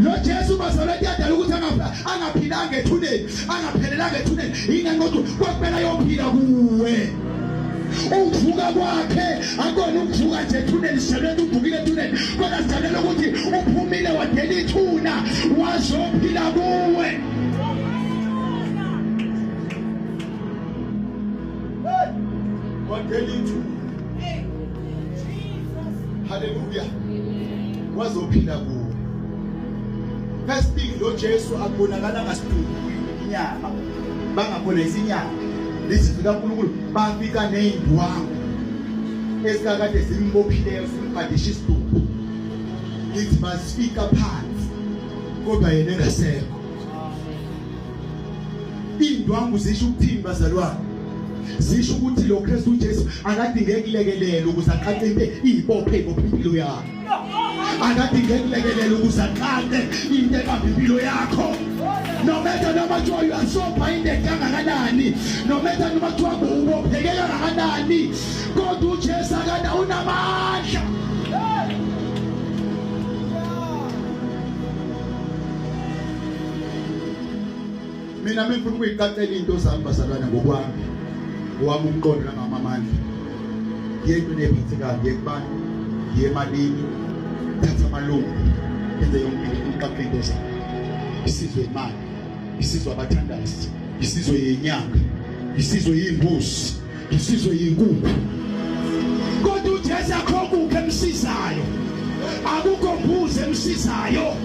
lo Jesu bazalwane yadala ukuthi angaphilanga ethuneni, angaphelelanga ethuneni. Ingakho kwaphela yophila kuwe. Ukuvuka kwakhe akona ukuvuka nje ethuneni sijalele ubukile ethuneni, kodwa sijalele ukuthi uphumile wadela ithuna wazophila kuwe. Wadela ithuna. Hallelujah. Wazophila kuwe. First thing lo Jesu akubonakala ngasiduku inyama. Bangabona isinyama. Lisifika uNkulunkulu bafika nezindwangu esikakade simbophileyo simbhadisha isiduku. Lithi basifika phansi kodwa yena engasekho. Indwangu zisho ukuthini bazalwane? Zisho ukuthi lo Kristu uJesu akadingeki kulekelela ukuze aqaqe izibophe impilo yakho. Akadingeki kulekelela ukuze aqaqe into ebampilo yakho. No matter how much you are so blinded kangakanani, no matter how much you are ubophekela kangakanani, kodwa uJesu akada unamandla. Mina ngifuna ukuyicacela into zami bazalwana ngokwami. Wami umqondo ngamamandla. Yento nephathekayo yekubani, yemalini, thatha amalungu, enze yonke into into zami. Isizwe imali, isizwe abathandazi, isizwe yenyanga, isizwe yimbuzi, isizwe yinkukhu. Kodwa uJesu akho kukho emsizayo. Akukho mbuzi emsizayo.